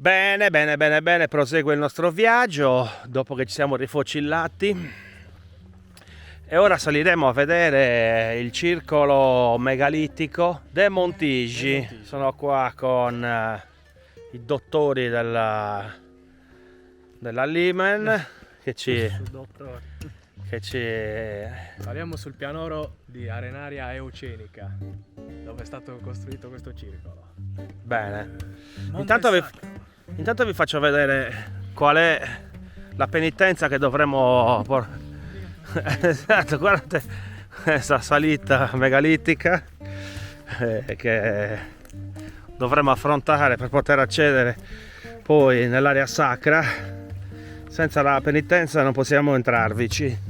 Bene, bene, bene, bene, prosegue il nostro viaggio dopo che ci siamo rifocillati e ora saliremo a vedere il circolo megalitico De Montigi. Sono qua con i dottori della Limen che ci Saliamo sul pianoro di Arenaria Eucenica, dove è stato costruito questo circolo. Bene. Intanto vi faccio vedere qual è la penitenza che dovremo esatto, guardate questa salita megalitica che dovremo affrontare per poter accedere poi nell'area sacra. Senza la penitenza non possiamo entrarvici.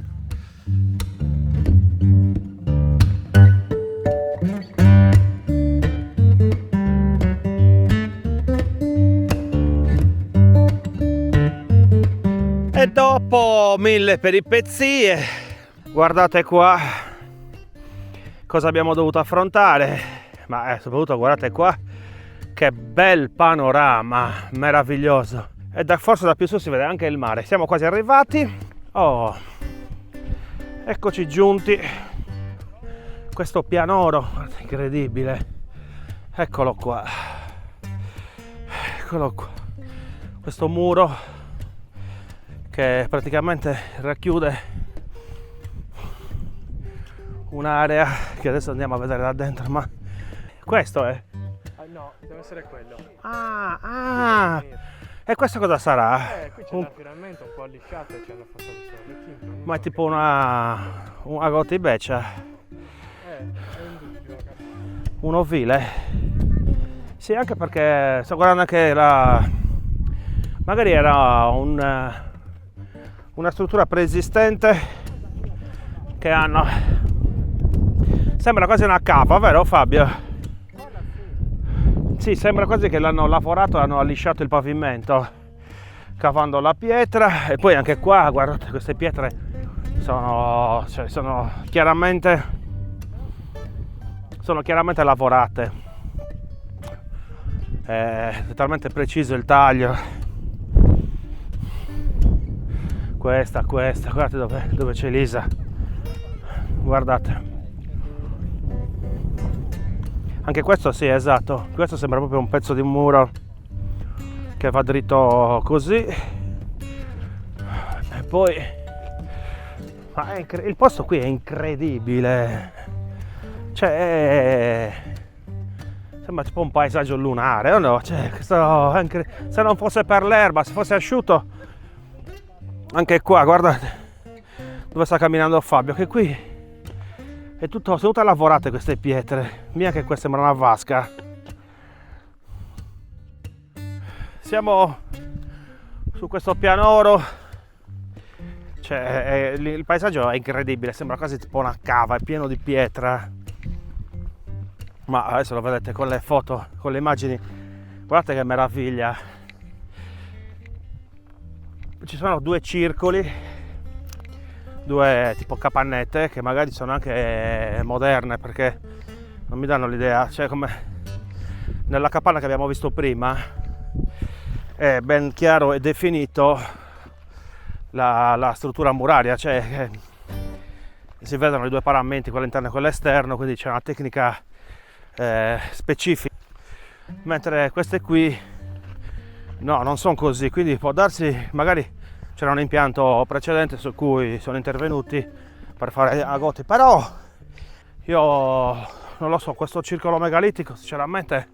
E dopo 1000 peripezie, guardate qua cosa abbiamo dovuto affrontare, ma soprattutto guardate qua che bel panorama, meraviglioso. E forse da più su si vede anche il mare. Siamo quasi arrivati. Oh, eccoci giunti. Questo pianoro, guarda, incredibile. Eccolo qua. Eccolo qua. Questo muro che praticamente racchiude un'area che adesso andiamo a vedere da dentro, ma questo è? No, deve essere quello. E questo cosa sarà? Qui c'è un affiramento un po' allisciato e ci hanno fatto questo timpano. Ma è tipo una gotibeccia? È un dubbio. Un ovile? Sì, anche perché sto guardando anche magari era una struttura preesistente che hanno. Sembra quasi una cava, vero Fabio? Sì, sembra quasi che l'hanno lavorato e hanno allisciato il pavimento cavando la pietra. E poi anche qua, guardate, queste pietre sono chiaramente lavorate. È totalmente preciso il taglio. Questa, guardate dove c'è Elisa. Guardate. Anche questo sì, esatto. Questo sembra proprio un pezzo di muro che va dritto così. E poi il posto qui è incredibile. Cioè sembra tipo un paesaggio lunare, o no? Cioè, se non fosse per l'erba, se fosse asciutto. Anche qua, guardate dove sta camminando Fabio, che qui sono tutte lavorate queste pietre. Mia che questa sembra una vasca. Siamo su questo pianoro. Cioè, il paesaggio è incredibile, sembra quasi tipo una cava, è pieno di pietra. Ma adesso lo vedete con le foto, con le immagini. Guardate che meraviglia. Ci sono due circoli, due tipo capannette che magari sono anche moderne, perché non mi danno l'idea, cioè come nella capanna che abbiamo visto prima è ben chiaro e definito la struttura muraria, cioè si vedono i due paramenti, quello interno e quello esterno, quindi c'è una tecnica specifica, mentre queste qui no, non sono così, quindi può darsi magari c'era un impianto precedente su cui sono intervenuti per fare agoti, però io non lo so, questo circolo megalitico sinceramente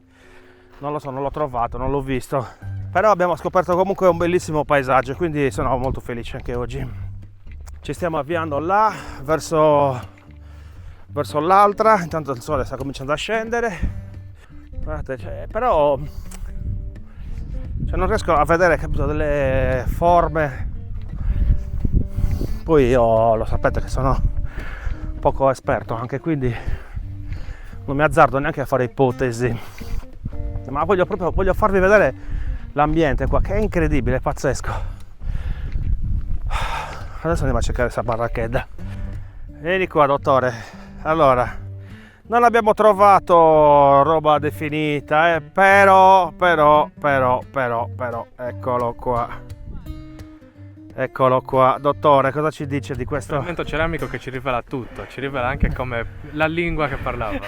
non lo so, non l'ho trovato, non l'ho visto, però abbiamo scoperto comunque un bellissimo paesaggio, quindi sono molto felice anche oggi. Ci stiamo avviando là verso l'altra, intanto il sole sta cominciando a scendere. Guardate, però non riesco a vedere, capito, delle forme. Poi io lo sapete che sono poco esperto anche, quindi non mi azzardo neanche a fare ipotesi, ma voglio farvi vedere l'ambiente qua, che è incredibile, è pazzesco. Adesso andiamo a cercare questa barrachetta. Vieni qua, dottore. Allora, Non abbiamo trovato roba definita, però, eccolo qua. Eccolo qua, dottore, cosa ci dice di questo? Strumento ceramico che ci rivela tutto, ci rivela anche come la lingua che parlava.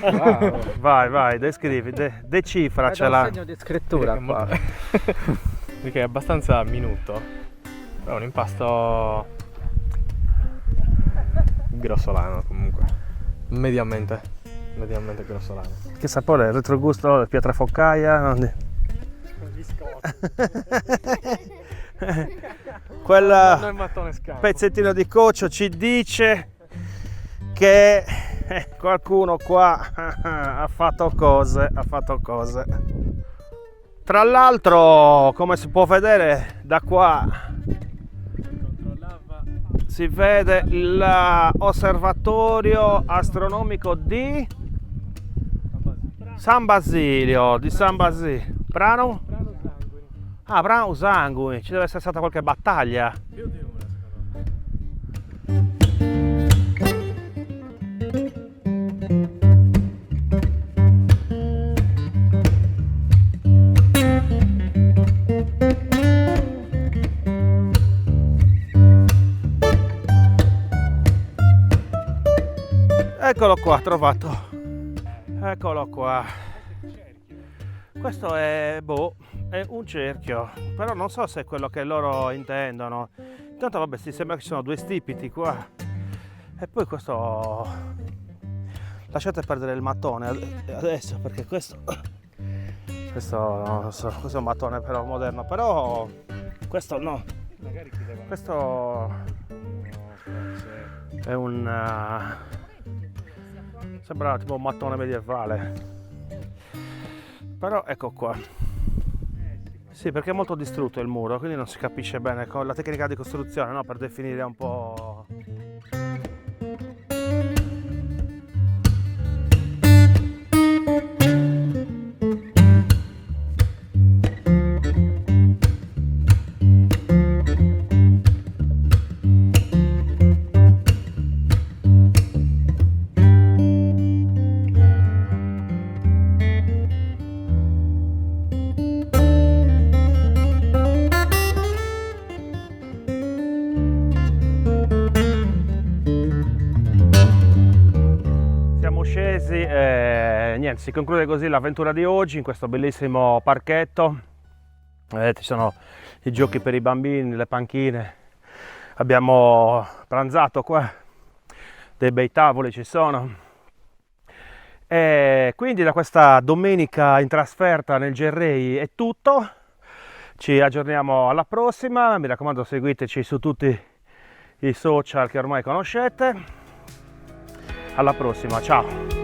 Wow. Vai, descrivi, decifracela. È un segno di scrittura qua. Perché è abbastanza minuto, però è un impasto grossolano comunque. Mediamente grossolano. Che sapore, retrogusto, pietra foccaia. Quel Non è mattone scampo. pezzettino di coccio ci dice che qualcuno qua ha fatto cose. Tra l'altro, come si può vedere da qua, si vede l'osservatorio astronomico di San Basilio, Brano? Ah, Brano Sanguini, ci deve essere stata qualche battaglia. Più di una, secondo me. Eccolo qua, trovato. Eccolo qua. Questo è, è un cerchio, però non so se è quello che loro intendono. Intanto vabbè, si sembra che ci sono due stipiti qua. E poi questo... Lasciate perdere il mattone adesso, perché questo non so, questo è un mattone però moderno, però questo no. Magari chiedeva. Questo è un... sembra tipo un mattone medievale. Però ecco qua. Sì, perché è molto distrutto il muro, quindi non si capisce bene con la tecnica di costruzione, no? Per definire un po'. Scesi e niente, si conclude così l'avventura di oggi in questo bellissimo parchetto. Ci sono i giochi per i bambini, le panchine, abbiamo pranzato qua, dei bei tavoli ci sono, e quindi da questa domenica in trasferta nel Gerrei è tutto. Ci aggiorniamo alla prossima, mi raccomando seguiteci su tutti i social che ormai conoscete. Alla prossima, ciao!